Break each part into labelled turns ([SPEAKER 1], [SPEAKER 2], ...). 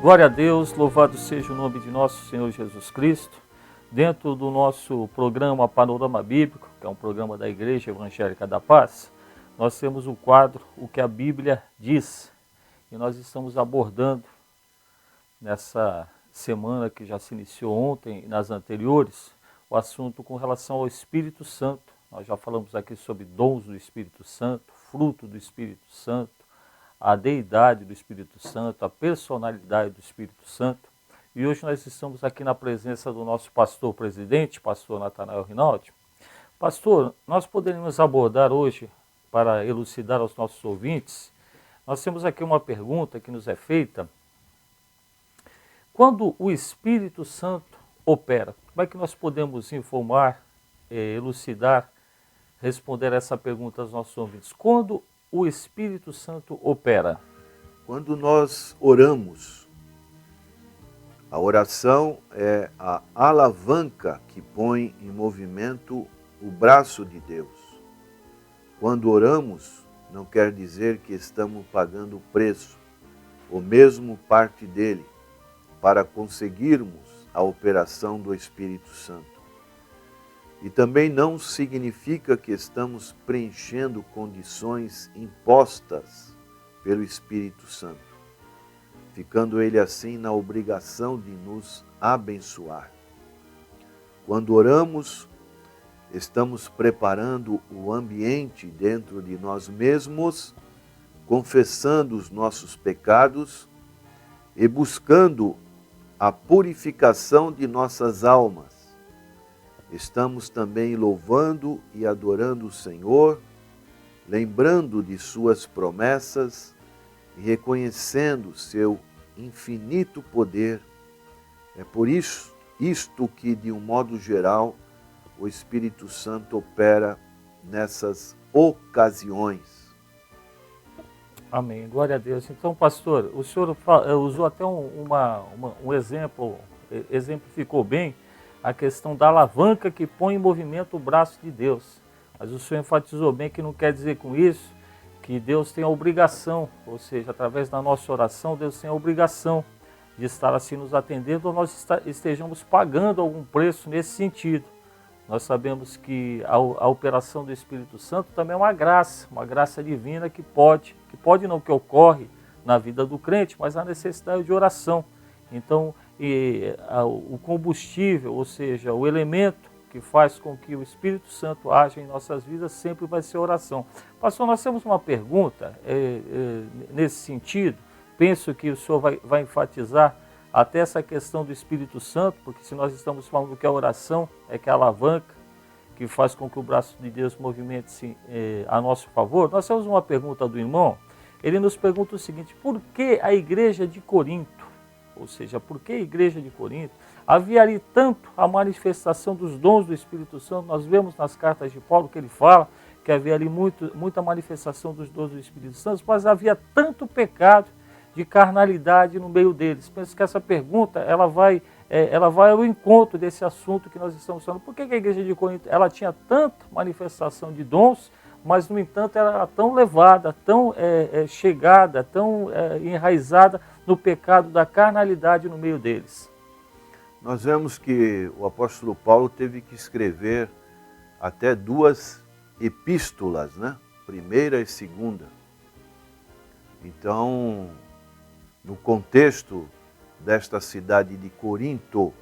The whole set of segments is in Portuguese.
[SPEAKER 1] Glória a Deus, louvado seja o nome de nosso Senhor Jesus Cristo. Dentro do nosso programa Panorama Bíblico, que é um programa da Igreja Evangélica da Paz, nós temos o quadro O que a Bíblia diz. E nós estamos abordando nessa semana que já se iniciou ontem e nas anteriores, o assunto com relação ao Espírito Santo. Nós já falamos aqui sobre dons do Espírito Santo, fruto do Espírito Santo, a deidade do Espírito Santo, a personalidade do Espírito Santo. E hoje nós estamos aqui na presença do nosso pastor presidente, pastor Natanael Rinaldi. Pastor, nós poderíamos abordar hoje, para elucidar aos nossos ouvintes, nós temos aqui uma pergunta que nos é feita. Quando o Espírito Santo opera, como é que nós podemos informar, elucidar, responder essa pergunta aos nossos ouvintes? Quando o Espírito Santo opera?
[SPEAKER 2] Quando nós oramos, a oração é a alavanca que põe em movimento o braço de Deus. Quando oramos, não quer dizer que estamos pagando o preço, ou mesmo parte dele, para conseguirmos a operação do Espírito Santo. E também não significa que estamos preenchendo condições impostas pelo Espírito Santo, ficando ele assim na obrigação de nos abençoar. Quando oramos, estamos preparando o ambiente dentro de nós mesmos, confessando os nossos pecados e buscando a purificação de nossas almas. Estamos também louvando e adorando o Senhor, lembrando de suas promessas e reconhecendo seu infinito poder. É por isso, isto que, de um modo geral, o Espírito Santo opera nessas ocasiões.
[SPEAKER 1] Amém, glória a Deus. Então, pastor, o senhor usou até um exemplo, exemplificou bem a questão da alavanca que põe em movimento o braço de Deus. Mas o senhor enfatizou bem que não quer dizer com isso que Deus tem a obrigação, ou seja, através da nossa oração, Deus tem a obrigação de estar assim nos atendendo, ou nós estejamos pagando algum preço nesse sentido. Nós sabemos que a operação do Espírito Santo também é uma graça divina que não que ocorre na vida do crente, mas a necessidade de oração. Então, o combustível, ou seja, o elemento que faz com que o Espírito Santo haja em nossas vidas sempre vai ser oração. Pastor, nós temos uma pergunta nesse sentido. Penso que o senhor vai enfatizar até essa questão do Espírito Santo, porque se nós estamos falando que a oração é que a alavanca que faz com que o braço de Deus movimente-se a nosso favor, nós temos uma pergunta do irmão. Ele nos pergunta o seguinte: por que a igreja de Corinto, ou seja, por que a igreja de Corinto havia ali tanto a manifestação dos dons do Espírito Santo? Nós vemos nas cartas de Paulo que ele fala que havia ali muita manifestação dos dons do Espírito Santo, mas havia tanto pecado de carnalidade no meio deles. Penso que essa pergunta ela vai ao encontro desse assunto que nós estamos falando. Por que a igreja de Corinto ela tinha tanta manifestação de dons, mas no entanto ela era tão levada, tão chegada, tão enraizada no pecado da carnalidade no meio deles?
[SPEAKER 2] Nós vemos que o apóstolo Paulo teve que escrever até 2 epístolas, né? Primeira e segunda. Então, no contexto desta cidade de Corinto,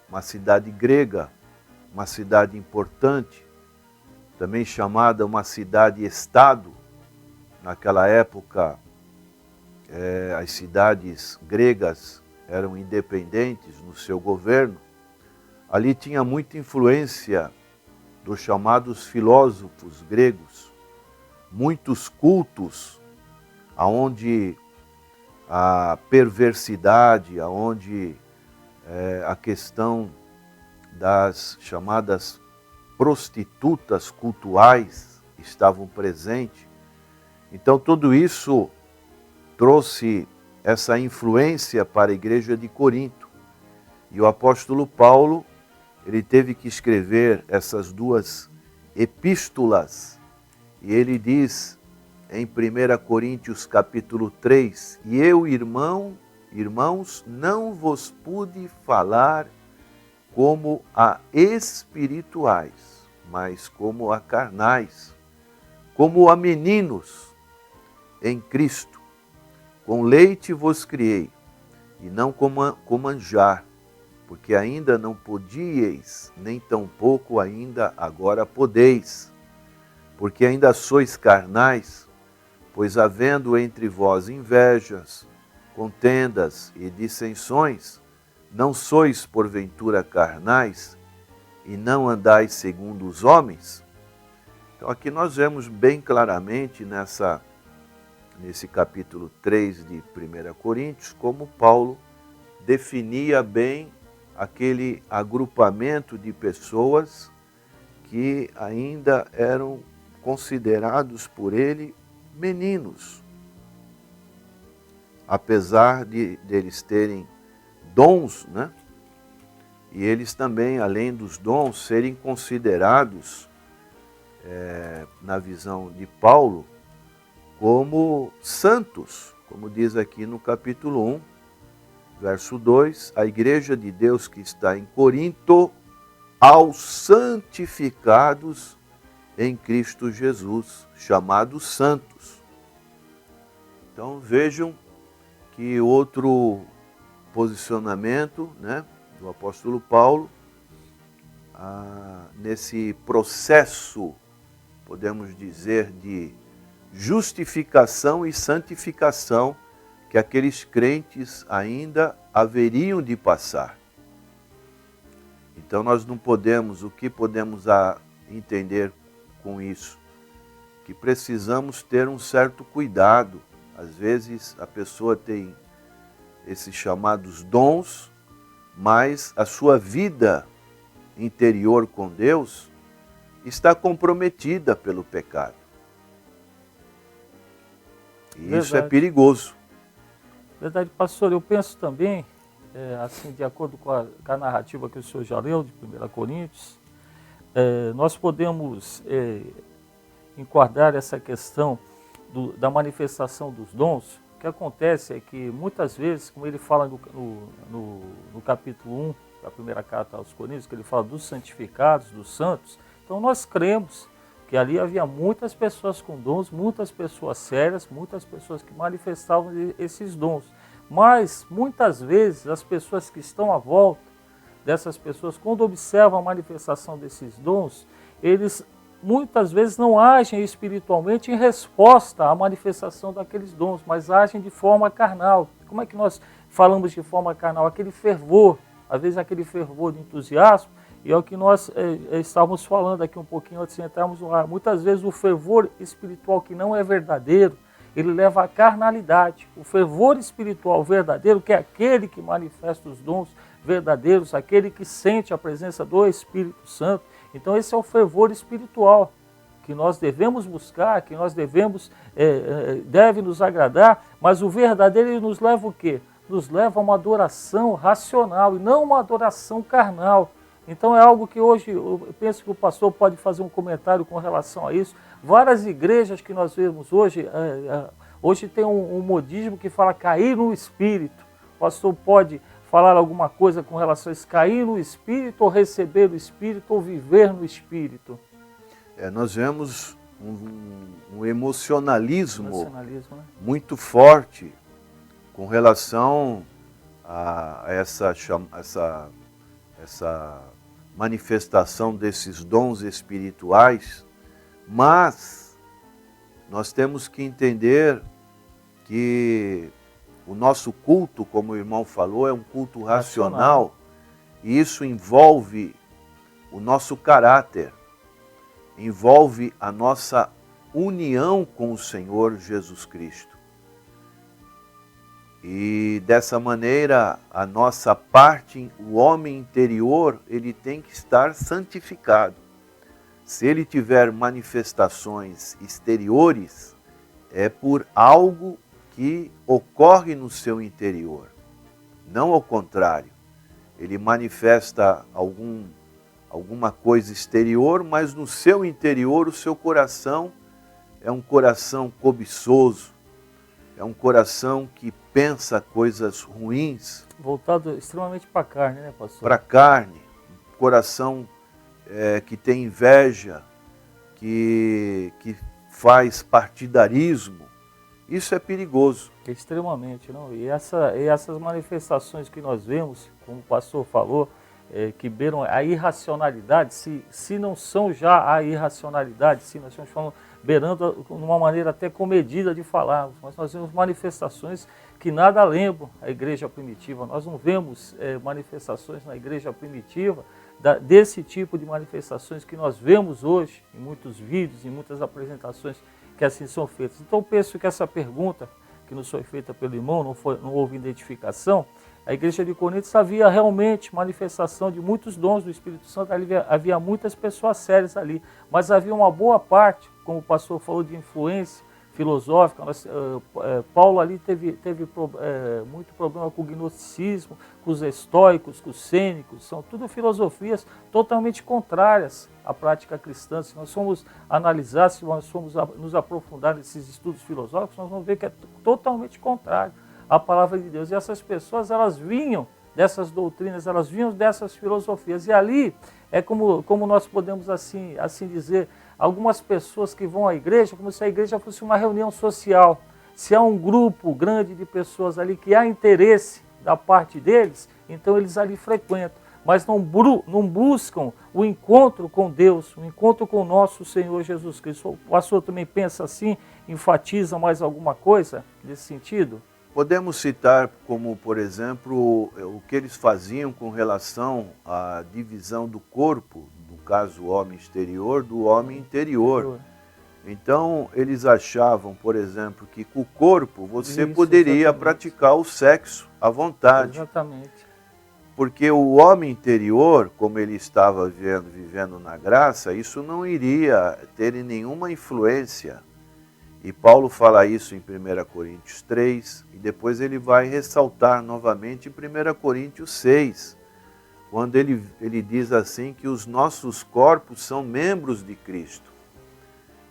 [SPEAKER 2] uma cidade grega, uma cidade importante, também chamada uma cidade-estado. Naquela época, as cidades gregas eram independentes no seu governo. Ali tinha muita influência dos chamados filósofos gregos, muitos cultos, aonde a perversidade, aonde a questão das chamadas prostitutas cultuais estavam presentes. Então tudo isso trouxe essa influência para a igreja de Corinto. E o apóstolo Paulo, ele teve que escrever essas 2 epístolas. E ele diz em 1 Coríntios capítulo 3, e eu, irmão, Irmãos, não vos pude falar como a espirituais, mas como a carnais, como a meninos em Cristo. Com leite vos criei, e não com manjar, porque ainda não podíeis, nem tampouco ainda agora podeis, porque ainda sois carnais, pois havendo entre vós invejas, contendas e dissensões, não sois porventura carnais, e não andais segundo os homens? Então aqui nós vemos bem claramente nesse capítulo 3 de 1 Coríntios, como Paulo definia bem aquele agrupamento de pessoas que ainda eram considerados por ele meninos. Apesar de eles terem dons, né? E eles também, além dos dons, serem considerados, na visão de Paulo, como santos, como diz aqui no capítulo 1, verso 2, a igreja de Deus que está em Corinto, aos santificados em Cristo Jesus, chamados santos. Então vejam que outro posicionamento, né, do apóstolo Paulo, nesse processo, podemos dizer, de justificação e santificação que aqueles crentes ainda haveriam de passar. Então nós não podemos, o que podemos entender com isso? Que precisamos ter um certo cuidado. Às vezes a pessoa tem esses chamados dons, mas a sua vida interior com Deus está comprometida pelo pecado. E isso é perigoso.
[SPEAKER 1] Verdade, pastor. Eu penso também, assim, de acordo com a narrativa que o senhor já leu, de 1 Coríntios, nós podemos enquadrar essa questão da manifestação dos dons. O que acontece é que muitas vezes, como ele fala no capítulo 1 da primeira carta aos Coríntios, que ele fala dos santificados, dos santos, então nós cremos que ali havia muitas pessoas com dons, muitas pessoas sérias, muitas pessoas que manifestavam esses dons. Mas, muitas vezes, as pessoas que estão à volta dessas pessoas, quando observam a manifestação desses dons, eles muitas vezes não agem espiritualmente em resposta à manifestação daqueles dons, mas agem de forma carnal. Como é que nós falamos de forma carnal? Aquele fervor, às vezes aquele fervor de entusiasmo, e é o que nós estávamos falando aqui um pouquinho antes de entrarmos no ar. Muitas vezes o fervor espiritual que não é verdadeiro, ele leva à carnalidade. O fervor espiritual verdadeiro, que é aquele que manifesta os dons verdadeiros, aquele que sente a presença do Espírito Santo. Então esse é o fervor espiritual que nós devemos buscar, que nós deve nos agradar, mas o verdadeiro ele nos leva o quê? Nos leva a uma adoração racional e não uma adoração carnal. Então é algo que hoje, eu penso que o pastor pode fazer um comentário com relação a isso. Várias igrejas que nós vemos hoje, hoje tem um modismo que fala cair no Espírito. O pastor pode falar alguma coisa com relação a isso, cair no Espírito, ou receber o Espírito, ou viver no Espírito?
[SPEAKER 2] Nós vemos um emocionalismo,
[SPEAKER 1] né?
[SPEAKER 2] Muito forte com relação a essa manifestação desses dons espirituais, mas nós temos que entender que o nosso culto, como o irmão falou, é um culto racional, e isso envolve o nosso caráter, envolve a nossa união com o Senhor Jesus Cristo. E dessa maneira, a nossa parte, o homem interior, ele tem que estar santificado. Se ele tiver manifestações exteriores, é por algo que ocorre no seu interior, não ao contrário. Ele manifesta alguma coisa exterior, mas no seu interior, o seu coração é um coração cobiçoso, é um coração que pensa coisas ruins,
[SPEAKER 1] Voltado extremamente para a carne, né, pastor?
[SPEAKER 2] para a carne, coração que tem inveja, que faz partidarismo, isso é perigoso.
[SPEAKER 1] Extremamente, não? E essas manifestações que nós vemos, como o pastor falou, que beiram a irracionalidade, se não são já a irracionalidade, se nós estamos falando, beirando uma maneira até comedida de falar, mas nós vemos manifestações que nada lembram a igreja primitiva. Nós não vemos manifestações na igreja primitiva desse tipo de manifestações que nós vemos hoje em muitos vídeos, em muitas apresentações que assim são feitas. Então penso que essa pergunta que nos foi feita pelo irmão, não houve identificação, a igreja de Corinto havia realmente manifestação de muitos dons do Espírito Santo, havia muitas pessoas sérias ali, mas havia uma boa parte, como o pastor falou, de influência filosófica. Paulo ali teve muito problema com o gnosticismo, com os estoicos, com os cênicos, são tudo filosofias totalmente contrárias à prática cristã. Se nós formos analisar, se nós formos nos aprofundar nesses estudos filosóficos, nós vamos ver que é totalmente contrário à palavra de Deus. E essas pessoas, elas vinham dessas doutrinas, elas vinham dessas filosofias. E ali é como nós podemos assim dizer, algumas pessoas que vão à igreja, como se a igreja fosse uma reunião social. Se há um grupo grande de pessoas ali que há interesse da parte deles, então eles ali frequentam, mas não buscam o encontro com Deus, o encontro com o nosso Senhor Jesus Cristo. O pastor também pensa assim, enfatiza mais alguma coisa nesse sentido?
[SPEAKER 2] Podemos citar como, por exemplo, o que eles faziam com relação à divisão do corpo, no caso o homem exterior, do homem interior. Então, eles achavam, por exemplo, que com o corpo você poderia praticar o sexo à vontade.
[SPEAKER 1] Exatamente.
[SPEAKER 2] Porque o homem interior, como ele estava vivendo na graça, isso não iria ter nenhuma influência. E Paulo fala isso em 1 Coríntios 3, e depois ele vai ressaltar novamente em 1 Coríntios 6, quando ele diz assim que os nossos corpos são membros de Cristo.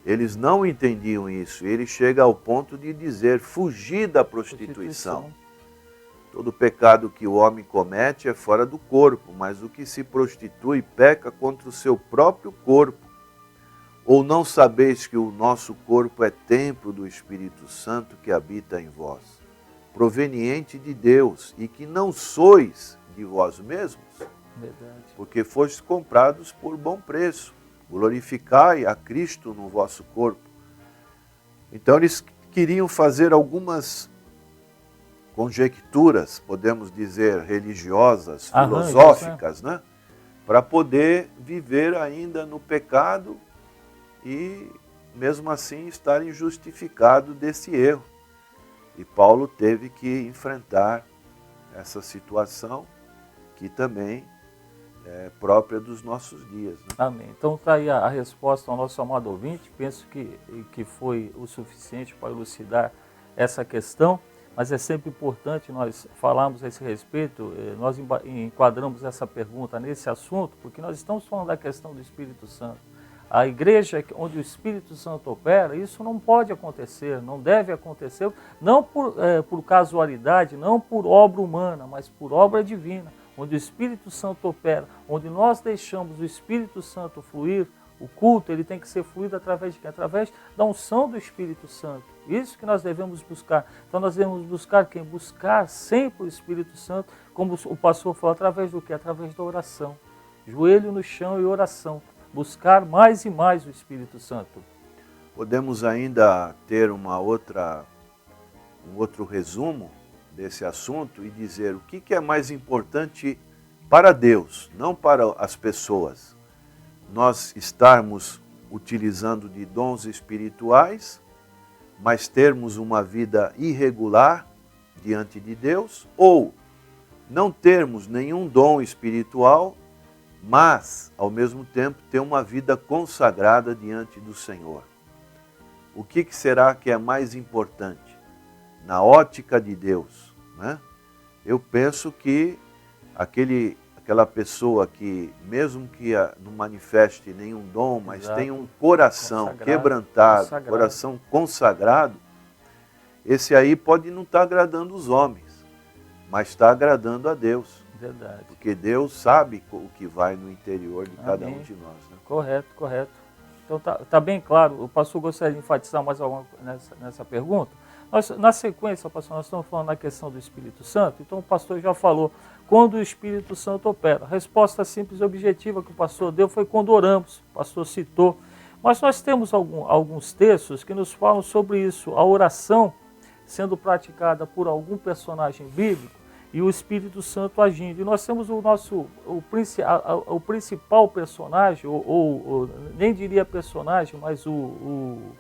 [SPEAKER 2] Eles não entendiam isso, ele chega ao ponto de dizer, fugir da prostituição. Todo pecado que o homem comete é fora do corpo, mas o que se prostitui peca contra o seu próprio corpo. Ou não sabeis que o nosso corpo é templo do Espírito Santo que habita em vós, proveniente de Deus, e que não sois de vós mesmos?
[SPEAKER 1] Verdade.
[SPEAKER 2] Porque fostes comprados por bom preço. Glorificai a Cristo no vosso corpo. Então eles queriam fazer algumas conjecturas, podemos dizer, religiosas, filosóficas, né? Para poder viver ainda no pecado e mesmo assim estarem justificados desse erro. E Paulo teve que enfrentar essa situação que também é própria dos nossos dias. Né?
[SPEAKER 1] Amém. Então está aí a resposta ao nosso amado ouvinte. Penso que foi o suficiente para elucidar essa questão, mas é sempre importante nós falarmos a esse respeito, nós enquadramos essa pergunta nesse assunto, porque nós estamos falando da questão do Espírito Santo. A igreja onde o Espírito Santo opera, isso não pode acontecer, não deve acontecer, não por casualidade, não por obra humana, mas por obra divina. Onde o Espírito Santo opera, onde nós deixamos o Espírito Santo fluir, o culto ele tem que ser fluído através de quê? Através da unção do Espírito Santo. Isso que nós devemos buscar. Então nós devemos buscar quem? Buscar sempre o Espírito Santo, como o pastor falou, através do quê? Através da oração. Joelho no chão e oração. Buscar mais e mais o Espírito Santo.
[SPEAKER 2] Podemos ainda ter um outro resumo desse assunto e dizer o que é mais importante para Deus, não para as pessoas. Nós estarmos utilizando de dons espirituais, mas termos uma vida irregular diante de Deus, ou não termos nenhum dom espiritual, mas, ao mesmo tempo, ter uma vida consagrada diante do Senhor. O que será que é mais importante? Na ótica de Deus, né? Eu penso que aquela pessoa que, mesmo que não manifeste nenhum dom, mas tem um coração quebrantado, coração consagrado, esse aí pode não estar agradando os homens, mas está agradando a Deus.
[SPEAKER 1] Verdade.
[SPEAKER 2] Porque Deus sabe o que vai no interior de cada um de nós. Né?
[SPEAKER 1] Correto, correto. Então tá bem claro. O pastor gostaria de enfatizar mais alguma coisa nessa pergunta? Na sequência, pastor, nós estamos falando na questão do Espírito Santo. Então o pastor já falou quando o Espírito Santo opera. A resposta simples e objetiva que o pastor deu foi quando oramos. O pastor citou. Mas nós temos alguns textos que nos falam sobre isso. A oração sendo praticada por algum personagem bíblico e o Espírito Santo agindo. E nós temos o principal personagem, ou nem diria personagem, mas o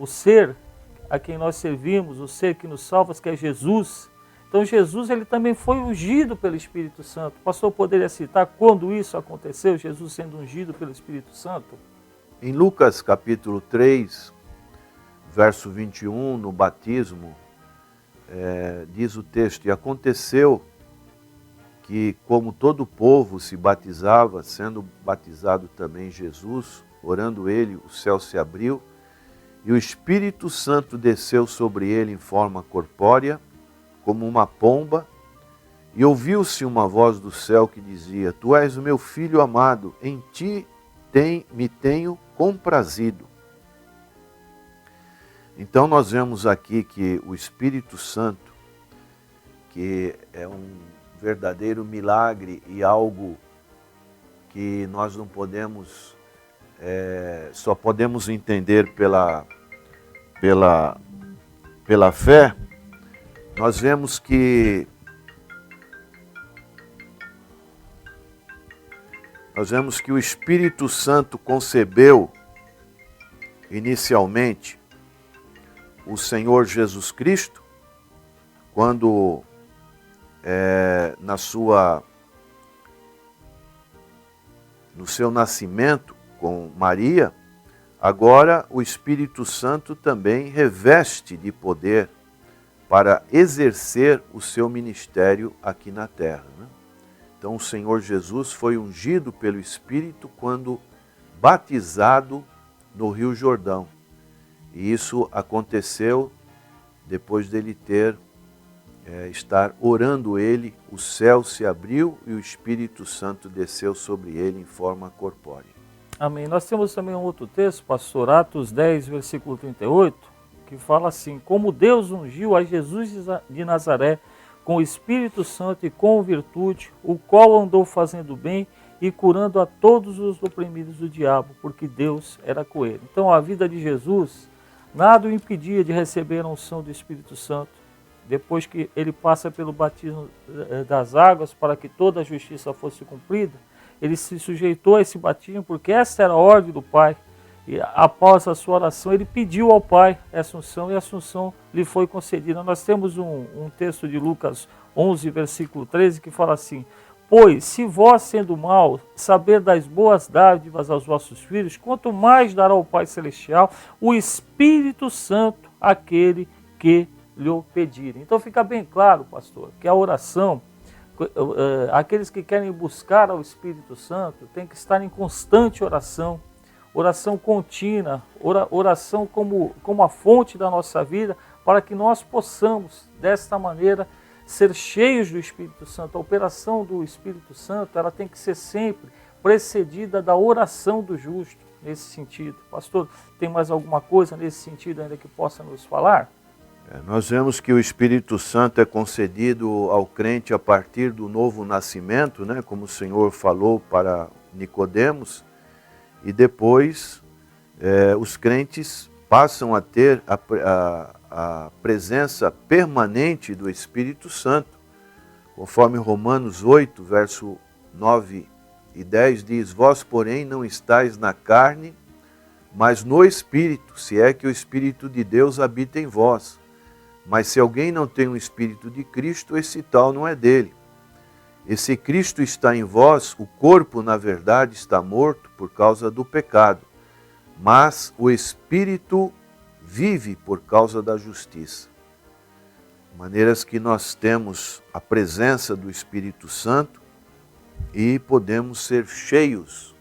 [SPEAKER 1] ser a quem nós servimos, o ser que nos salva, que é Jesus. Então Jesus, ele também foi ungido pelo Espírito Santo. O pastor poderia citar quando isso aconteceu, Jesus sendo ungido pelo Espírito Santo?
[SPEAKER 2] Em Lucas capítulo 3, verso 21, no batismo, diz o texto: e aconteceu que, como todo o povo se batizava, sendo batizado também Jesus, orando ele, o céu se abriu, e o Espírito Santo desceu sobre ele em forma corpórea, como uma pomba, e ouviu-se uma voz do céu que dizia: Tu és o meu filho amado, em ti me tenho comprazido. Então nós vemos aqui que o Espírito Santo, que é um verdadeiro milagre e algo que nós não podemos, só podemos entender pela fé, nós vemos que o Espírito Santo concebeu inicialmente o Senhor Jesus Cristo, quando no seu nascimento com Maria. Agora o Espírito Santo também reveste de poder para exercer o seu ministério aqui na terra. Né? Então o Senhor Jesus foi ungido pelo Espírito quando batizado no Rio Jordão. E isso aconteceu depois dele estar orando ele, o céu se abriu e o Espírito Santo desceu sobre ele em forma corpórea.
[SPEAKER 1] Amém. Nós temos também um outro texto, pastor, Atos 10, versículo 38, que fala assim: como Deus ungiu a Jesus de Nazaré com o Espírito Santo e com virtude, o qual andou fazendo bem e curando a todos os oprimidos do diabo, porque Deus era com ele. Então a vida de Jesus nada o impedia de receber a unção do Espírito Santo, depois que ele passa pelo batismo das águas para que toda a justiça fosse cumprida. Ele se sujeitou a esse batismo porque essa era a ordem do Pai. E após a sua oração, ele pediu ao Pai essa unção e a unção lhe foi concedida. Nós temos um texto de Lucas 11, versículo 13, que fala assim: pois, se vós, sendo mau, saber das boas dádivas aos vossos filhos, quanto mais dará o Pai Celestial o Espírito Santo àquele que lhe pedirem. Então fica bem claro, pastor, que a oração, aqueles que querem buscar ao Espírito Santo, tem que estar em constante oração, oração contínua, oração como a fonte da nossa vida, para que nós possamos, desta maneira, ser cheios do Espírito Santo. A operação do Espírito Santo, ela tem que ser sempre precedida da oração do justo, nesse sentido. Pastor, tem mais alguma coisa nesse sentido ainda que possa nos falar?
[SPEAKER 2] Nós vemos que o Espírito Santo é concedido ao crente a partir do novo nascimento, né, como o Senhor falou para Nicodemos, e depois os crentes passam a ter a presença permanente do Espírito Santo, conforme Romanos 8, verso 9 e 10 diz: vós, porém, não estáis na carne, mas no Espírito, se é que o Espírito de Deus habita em vós. Mas se alguém não tem o Espírito de Cristo, esse tal não é dele. E se Cristo está em vós, o corpo, na verdade, está morto por causa do pecado, mas o Espírito vive por causa da justiça. Maneiras que nós temos a presença do Espírito Santo e podemos ser cheios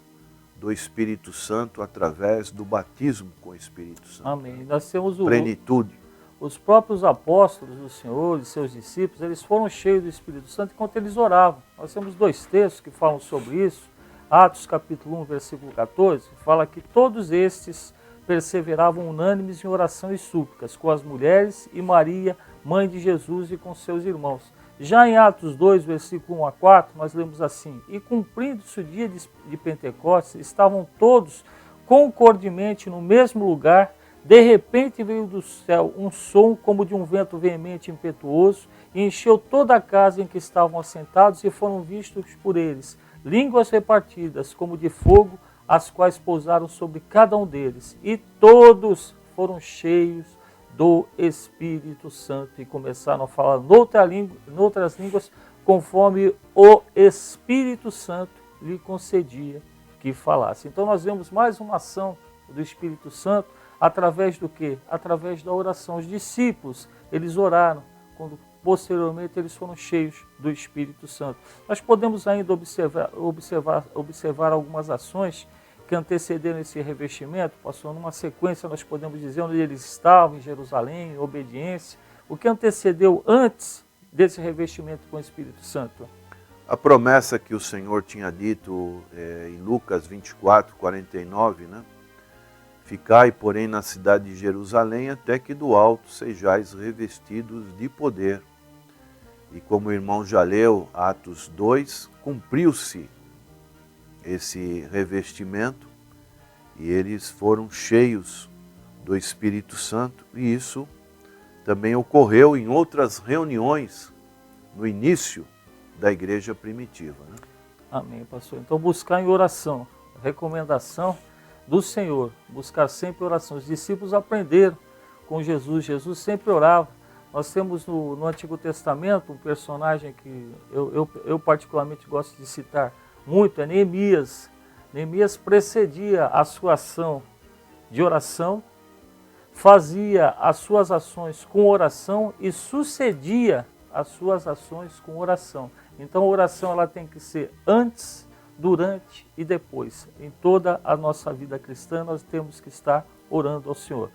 [SPEAKER 2] do Espírito Santo através do batismo com o Espírito Santo.
[SPEAKER 1] Amém. Nós temos
[SPEAKER 2] Plenitude.
[SPEAKER 1] Os próprios apóstolos do Senhor e seus discípulos, eles foram cheios do Espírito Santo enquanto eles oravam. Nós temos 2 textos que falam sobre isso. Atos capítulo 1, versículo 14, fala que todos estes perseveravam unânimes em oração e súplicas com as mulheres e Maria, mãe de Jesus, e com seus irmãos. Já em Atos 2, versículo 1 a 4, nós lemos assim: e cumprindo-se o dia de Pentecostes, estavam todos concordemente no mesmo lugar. De repente veio do céu um som como de um vento veemente e impetuoso, e encheu toda a casa em que estavam assentados, e foram vistos por eles línguas repartidas como de fogo, as quais pousaram sobre cada um deles. E todos foram cheios do Espírito Santo e começaram a falar noutras línguas, conforme o Espírito Santo lhe concedia que falasse. Então nós vemos mais uma ação do Espírito Santo. Através do quê? Através da oração. Os discípulos, eles oraram, quando posteriormente eles foram cheios do Espírito Santo. Nós podemos ainda observar algumas ações que antecederam esse revestimento. Passou numa sequência, nós podemos dizer onde eles estavam, em Jerusalém, em obediência. O que antecedeu antes desse revestimento com o Espírito Santo?
[SPEAKER 2] A promessa que o Senhor tinha dito em Lucas 24, 49, né? Ficai, porém, na cidade de Jerusalém, até que do alto sejais revestidos de poder. E como o irmão já leu, Atos 2, cumpriu-se esse revestimento e eles foram cheios do Espírito Santo. E isso também ocorreu em outras reuniões no início da igreja primitiva, né?
[SPEAKER 1] Amém, pastor. Então buscar em oração, recomendação do Senhor, buscar sempre oração. Os discípulos aprenderam com Jesus, Jesus sempre orava. Nós temos no Antigo Testamento um personagem que eu particularmente gosto de citar muito, é Neemias. Neemias precedia a sua ação de oração, fazia as suas ações com oração e sucedia as suas ações com oração. Então a oração ela tem que ser antes, durante e depois. Em toda a nossa vida cristã nós temos que estar orando ao Senhor.